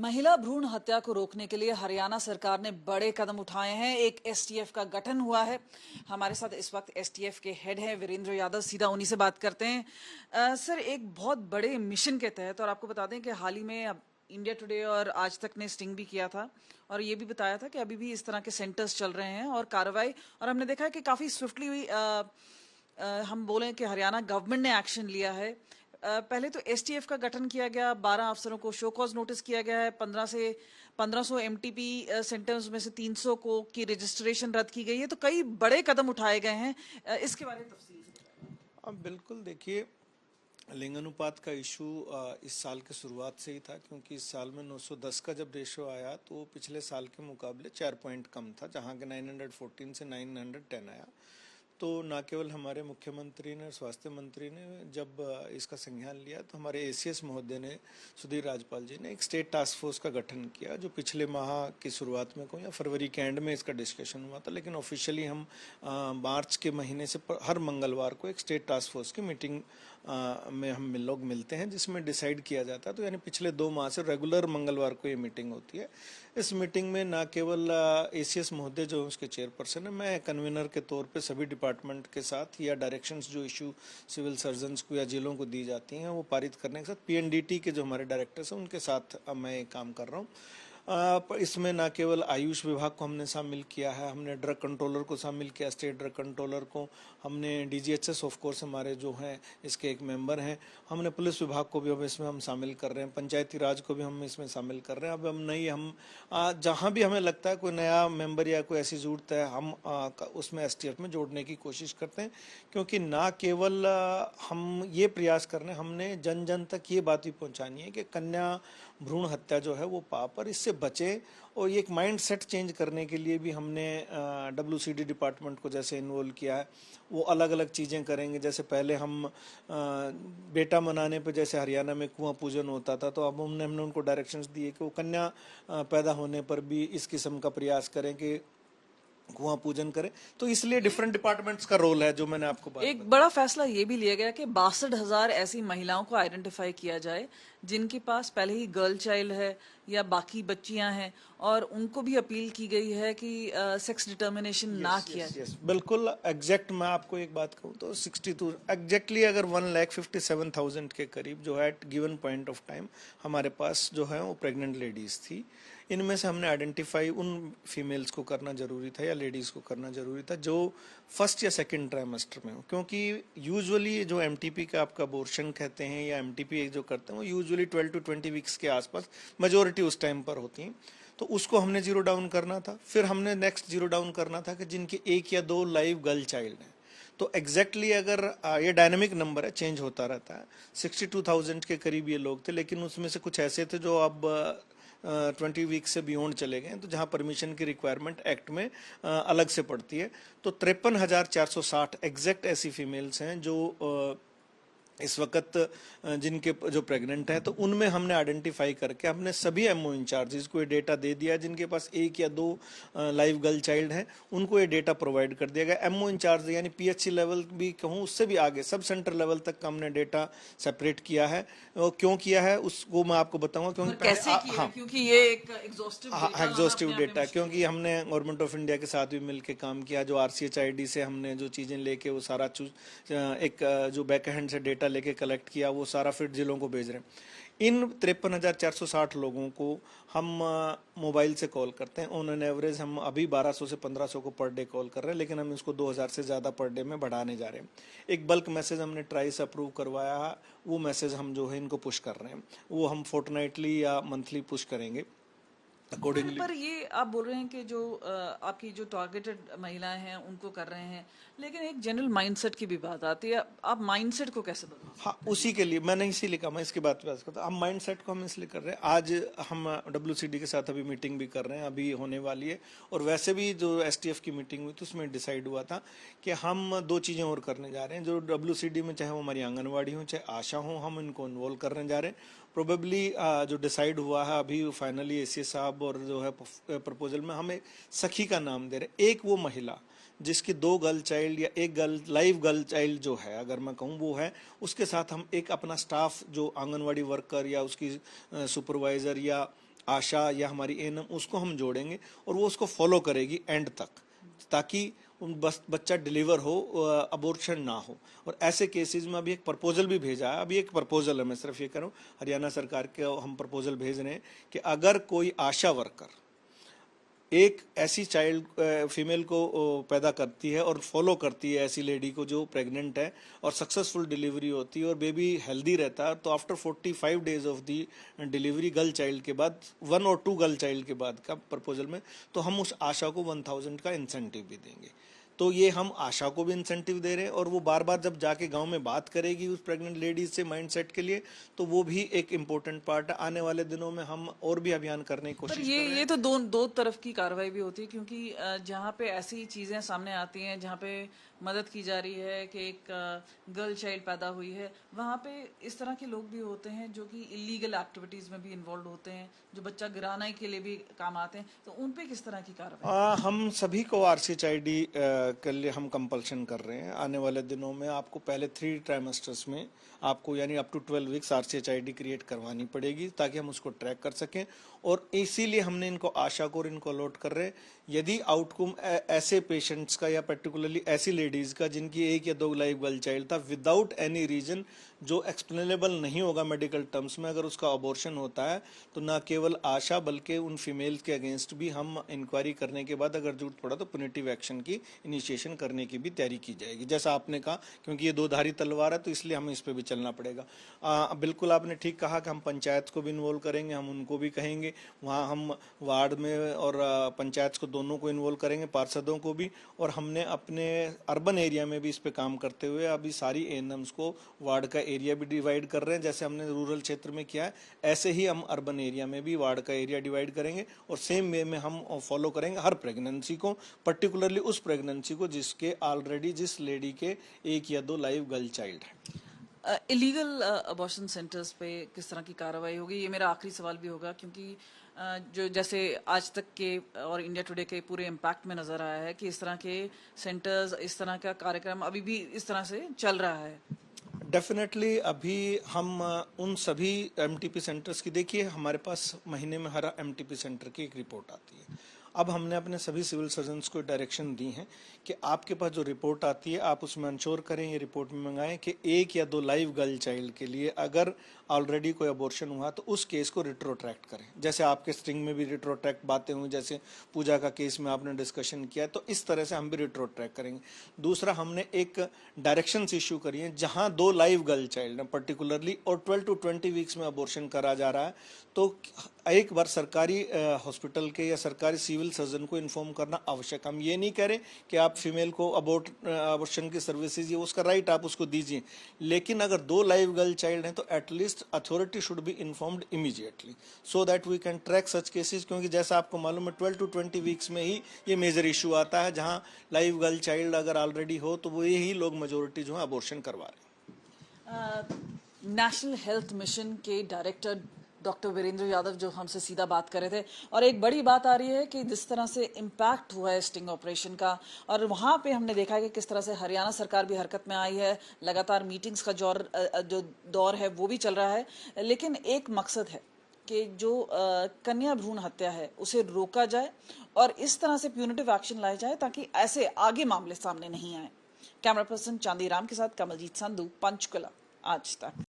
महिला भ्रूण हत्या को रोकने के लिए हरियाणा सरकार ने बड़े कदम उठाए हैं। एक एसटीएफ का गठन हुआ है। हमारे साथ इस वक्त एसटीएफ के हेड हैं वीरेंद्र यादव, सीधा उन्हीं से बात करते हैं। सर, एक बहुत बड़े मिशन के तहत, और आपको बता दें कि हाल ही में अब इंडिया टुडे और आज तक ने स्टिंग भी किया था और ये भी बताया था कि अभी भी इस तरह के सेंटर्स चल रहे हैं और कार्रवाई, और हमने देखा है कि काफ़ी स्विफ्टली हुई। हम बोलें कि हरियाणा गवर्नमेंट ने एक्शन लिया है। पहले तो एसटीएफ का गठन किया गया, 12 अफसरों को शो कॉज नोटिस किया गया है, 1500 एमटीपी सेंटर्स में से 300 को की रजिस्ट्रेशन रद्द की गई है, तो कई बड़े कदम उठाए गए हैं। इसके बारे में तफसील से बताइए। अब बिल्कुल देखिए, लिंग अनुपात का इशू इस साल के शुरुआत से ही था, क्योंकि इस साल में 910 का जब रेशो आया तो वो पिछले साल के मुकाबले 4 पॉइंट कम था, जहां के 914 से 910 आया। तो न केवल हमारे मुख्यमंत्री ने, स्वास्थ्य मंत्री ने जब इसका संज्ञान लिया, तो हमारे एसीएस महोदय ने, सुधीर राजपाल जी ने एक स्टेट टास्क फोर्स का गठन किया, जो पिछले माह की शुरुआत में कहूँ या फरवरी के एंड में इसका डिस्कशन हुआ था। लेकिन ऑफिशियली हम मार्च के महीने से हर मंगलवार को एक स्टेट टास्क फोर्स की मीटिंग में हम लोग मिलते हैं, जिसमें डिसाइड किया जाता है। तो यानी पिछले 2 माह से रेगुलर मंगलवार को ये मीटिंग होती है। इस मीटिंग में न केवल एसीएस महोदय जो उसके चेयरपर्सन है, मैं कन्वीनर के तौर पे सभी डिपार्टमेंट के साथ या डायरेक्शंस जो इशू सिविल सर्जन्स को या जेलों को दी जाती हैं वो पारित करने के साथ पीएनडीटी के जो हमारे डायरेक्टर्स हैं उनके साथ मैं काम कर रहा हूँ। इसमें ना केवल आयुष विभाग को हमने शामिल किया है, हमने ड्रग कंट्रोलर को शामिल किया, स्टेट ड्रग कंट्रोलर को, हमने डीजीएचएस ऑफ कोर्स हमारे जो हैं इसके एक मेंबर हैं, हमने पुलिस विभाग को भी अब इसमें हम शामिल कर रहे हैं, पंचायती राज को भी हम इसमें शामिल कर रहे हैं। अब हम जहां भी हमें लगता है कोई नया मेंबर या कोई ऐसी जरूरत है, हम उसमें एसटीएफ में जोड़ने की कोशिश करते हैं। क्योंकि ना केवल हम ये प्रयास कर रहे हैं, हमने जन जन तक ये बात भी पहुंचानी है कि कन्या भ्रूण हत्या जो है वो पाप, और इससे बचे। और ये एक माइंड सेट चेंज करने के लिए भी हमने डब्ल्यूसीडी डिपार्टमेंट को जैसे इन्वॉल्व किया है। वो अलग अलग चीज़ें करेंगे। जैसे पहले हम बेटा मनाने पे, जैसे हरियाणा में कुआं पूजन होता था, तो अब हमने उनको डायरेक्शंस दिए कि वो कन्या पैदा होने पर भी इस किस्म का प्रयास करें कि कुआं पूजन करें। तो इसलिए डिफरेंट डिपार्टमेंट्स का रोल है, जो मैंने आपको बात एक बड़ा फैसला ये भी लिया गया कि 62,000 ऐसी महिलाओं को आइडेंटिफाई किया जाए जिनके पास पहले ही गर्ल चाइल्ड है या बाकी बच्चियां हैं, और उनको भी अपील की गई है कि सेक्स डिटर्मिनेशन ना किया जाए। बिल्कुल एग्जैक्ट मैं आपको एक बात कहूँ तो 62 एग्जैक्टली अगर 1,57,000 के करीब जो है at given point of time हमारे पास जो है वो प्रेग्नेंट लेडीज थी। इनमें से हमने आइडेंटिफाई उन फीमेल्स को करना जरूरी था या लेडीज को करना जरूरी था जो फर्स्ट या सेकंड ट्राइमेस्टर में हो, क्योंकि यूजुअली जो एमटीपी का आपका अबॉर्शन कहते हैं या एमटीपी जो करते हैं वो यूजुअली 12 to 20 वीक्स के आसपास मेजोरिटी उस टाइम पर होती हैं। तो उसको हमने जीरो डाउन करना था। फिर हमने नेक्स्ट जीरो डाउन करना था कि जिनके 1 या 2 लाइव गर्ल चाइल्ड हैं। तो एग्जैक्टली अगर ये डायनामिक नंबर है, चेंज होता रहता है, 62,000 के करीब ये लोग थे। लेकिन उसमें से कुछ ऐसे थे जो अब 20 वीक से बियॉन्ड चले गए, तो जहां परमिशन की रिक्वायरमेंट एक्ट में अलग से पड़ती है। तो 53,460 एग्जैक्ट ऐसी फीमेल्स हैं जो इस वक्त जिनके जो प्रेग्नेंट है, तो उनमें हमने आइडेंटिफाई करके हमने सभी एमओ इंचार्जेस को ये डेटा दे दिया। जिनके पास 1 या 2 लाइव गर्ल चाइल्ड हैं उनको ये डेटा प्रोवाइड कर दिया गया। एमओ इंचार्ज यानी पीएचसी लेवल भी कहूँ, उससे भी आगे सब सेंटर लेवल तक का हमने डेटा सेपरेट किया है। और क्यों किया है उसको मैं आपको बताऊंगा, क्योंकि कैसे किया? क्योंकि ये एक एग्जॉस्टिव डेटा, क्योंकि हमने गवर्नमेंट ऑफ इंडिया के साथ भी मिलकर काम किया। जो RCHID से हमने जो चीजें लेके वो सारा एक जो बैक हैंड से डेटा लेके कलेक्ट किया, वो सारा फिर जिलों को भेज रहे हैं। इन 53,460 लोगों को हम मोबाइल से कॉल करते हैं। ऑन एन एवरेज हम अभी 1200 से 1500 को पर डे कॉल कर रहे हैं, लेकिन हम इसको 2000 से ज़्यादा पर डे में बढ़ाने जा रहे हैं। एक बल्क मैसेज हमने ट्राई से अप्रूव करवाया है, वो मैसेज हम जो है इनको पुश कर रहे हैं। वो हम फोर्टनाइटली या मंथली पुश करेंगे अकॉर्डिंगली। पर ये आप बोल रहे हैं कि जो आपकी जो टारगेटेड महिलाएं हैं उनको कर रहे हैं, लेकिन एक जनरल माइंडसेट की भी बात आती है। आप माइंडसेट को कैसे बदलो? हाँ, उसी के लिए मैंने इसीलिए कहा, मैं इसकी बात करता हूँ। हम माइंडसेट को हम इसलिए कर रहे हैं। आज हम डब्ल्यूसीडी के साथ अभी मीटिंग भी कर रहे हैं, अभी होने वाली है। और वैसे भी जो एसटीएफ की मीटिंग हुई तो उसमें डिसाइड हुआ था कि हम 2 चीज़ें और करने जा रहे हैं। जो डब्ल्यूसीडी में, चाहे वो हमारी आंगनबाड़ी हो चाहे आशा हो, हम इनको इन्वॉल्व करने जा रहे हैं। प्रोबेबली जो डिसाइड हुआ है अभी फाइनली एसीए साहब और जो है प्रपोजल में, हम एक सखी का नाम दे रहे हैं। एक वो महिला जिसकी 2 गर्ल चाइल्ड या 1 लाइव गर्ल चाइल्ड जो है, अगर मैं कहूँ वो है, उसके साथ हम एक अपना स्टाफ जो आंगनवाड़ी वर्कर या उसकी सुपरवाइजर या आशा या हमारी एएनएम उसको हम जोड़ेंगे और वो उसको फॉलो करेगी एंड तक, ताकि बस बच्चा डिलीवर हो, अबॉर्शन ना हो। और ऐसे केसेस में अभी एक प्रपोजल भी भेजा है, अभी एक प्रपोजल है, मैं सिर्फ ये कह रहा हूँ, हरियाणा सरकार के हम प्रपोजल भेज रहे हैं कि अगर कोई आशा वर्कर एक ऐसी चाइल्ड फीमेल को पैदा करती है और फॉलो करती है ऐसी लेडी को जो प्रेग्नेंट है और सक्सेसफुल डिलीवरी होती है और बेबी हेल्दी रहता है, तो after 45 days of the delivery girl child के बाद, 1 और 2 गर्ल चाइल्ड के बाद का प्रपोजल में, तो हम उस आशा को 1000 का इंसेंटिव भी देंगे। तो ये हम आशा को भी इंसेंटिव दे रहे हैं और वो बार बार जब जाके गांव में बात करेगी उस प्रेग्नेंट लेडीज से माइंडसेट के लिए, तो वो भी एक इम्पोर्टेंट पार्ट है। आने वाले दिनों में हम और भी अभियान करने की पर कोशिश कर रहे हैं। ये तो दो तरफ की कार्रवाई भी होती है, क्योंकि जहाँ पे ऐसी चीजें सामने आती हैं जहाँ पे मदद की जा रही है कि एक गर्ल चाइल्ड पैदा हुई है, वहाँ पे इस तरह के लोग भी होते हैं जो कि इलीगल एक्टिविटीज में भी इन्वॉल्व होते हैं, जो बच्चा गिराने के लिए भी काम आते हैं, तो उन पे किस तरह की कार्रवाई? हम सभी को RCHID के लिए हम कंपल्शन कर रहे हैं। आने वाले दिनों में आपको पहले 3 ट्राइमेस्टर्स में आपको यानी up to 12 weeks RCHID create करवानी पड़ेगी ताकि हम उसको ट्रैक कर सकें, और इसीलिए हमने इनको आशा को और इनको अलॉट कर रहे हैं। यदि आउटकम ऐसे पेशेंट्स का या पर्टिकुलरली ऐसी लेडीज का जिनकी 1 या 2 लाइव गर्ल चाइल्ड था विदाउट एनी रीजन, जो एक्सप्लेनेबल नहीं होगा मेडिकल टर्म्स में, अगर उसका अबॉर्शन होता है, तो ना केवल आशा बल्कि उन फीमेल्स के अगेंस्ट भी हम इंक्वायरी करने के बाद अगर जरूरत पड़ा तो पुनिटिव एक्शन की इनिशिएशन करने की भी तैयारी की जाएगी। जैसा आपने कहा, क्योंकि ये 2 धारी तलवार है तो इसलिए हमें इस पे भी चलना पड़ेगा। बिल्कुल आपने ठीक कहा कि हम पंचायत को भी इन्वॉल्व करेंगे, हम उनको भी कहेंगे, वहाँ हम वार्ड में और पंचायत को दोनों को इन्वॉल्व करेंगे, पार्षदों को भी, और हमने अपने अर्बन एरिया में भी इस पे काम करते हुए अभी सारी एएनएम्स को वार्ड का एरिया भी डिवाइड कर रहे हैं। जैसे हमने रूरल क्षेत्र में किया है, ऐसे ही हम अर्बन एरिया में भी वार्ड का एरिया डिवाइड करेंगे और सेम वे में हम फॉलो करेंगे हर प्रेगनेंसी को, पर्टिकुलरली उस प्रेगनेंसी को जिसके ऑलरेडी जिस लेडी के 1 या 2 लाइव गर्ल चाइल्ड है। इलीगल अबॉर्शन सेंटर्स पे किस तरह की कार्रवाई होगी, ये मेरा आखिरी सवाल भी होगा, क्योंकि जो जैसे आज तक के और इंडिया टुडे के पूरे इम्पैक्ट में नजर आया है कि इस तरह के सेंटर्स, इस तरह का कार्यक्रम अभी भी इस तरह से चल रहा है। डेफिनेटली अभी हम उन सभी MTP सेंटर्स की, देखिए हमारे पास महीने में हर MTP सेंटर की एक रिपोर्ट आती है। अब हमने अपने सभी सिविल सर्जन्स को डायरेक्शन दी है कि आपके पास जो रिपोर्ट आती है आप उसमें इंश्योर करें, ये रिपोर्ट में मंगाएं कि 1 या 2 लाइव गर्ल चाइल्ड के लिए अगर ऑलरेडी कोई अबॉर्शन हुआ तो उस केस को रिट्रोट्रैक्ट करें। जैसे आपके स्ट्रिंग में भी रिट्रोट्रैक्ट बातें हुई, जैसे पूजा का केस में आपने डिस्कशन किया, तो इस तरह से हम भी रिट्रोट्रैक्ट करेंगे। दूसरा, हमने एक डायरेक्शन इशू करी है जहां 2 लाइव गर्ल चाइल्ड है पर्टिकुलरली और 12 to 20 वीक्स में अबॉर्शन करा जा रहा है, तो एक बार सरकारी हॉस्पिटल के या सरकारी सिविल सर्जन को इन्फॉर्म करना आवश्यक। हम ये नहीं कह रहे कि आप फीमेल को अबॉर्शन की सर्विसेज, ये उसका राइट, आप उसको दीजिए, लेकिन अगर 2 लाइव गर्ल चाइल्ड हैं तो at least authority should be informed immediately so that we can track such cases. क्योंकि जैसा आपको मालूम है 12 to 20 वीक्स में ही ये मेजर इशू आता है, जहां लाइव गर्ल चाइल्ड अगर ऑलरेडी हो तो वो यही लोग मेजोरिटी जो है अबॉर्शन करवा रहे हैं। नेशनल हेल्थ मिशन के डायरेक्टर डॉक्टर वीरेंद्र यादव जो हमसे सीधा बात कर रहे थे, और एक बड़ी बात आ रही है कि जिस तरह से इम्पैक्ट हुआ है स्टिंग ऑपरेशन का, और वहाँ पे हमने देखा है कि किस तरह से हरियाणा सरकार भी हरकत में आई है, लगातार मीटिंग्स का जो दौर है वो भी चल रहा है, लेकिन एक मकसद है कि जो कन्या भ्रूण हत्या है उसे रोका जाए और इस तरह से प्यूनिटिव एक्शन लाया जाए ताकि ऐसे आगे मामले सामने नहीं आए। कैमरा पर्सन चांदी राम के साथ कमलजीत संधू, पंचकुला, आज तक।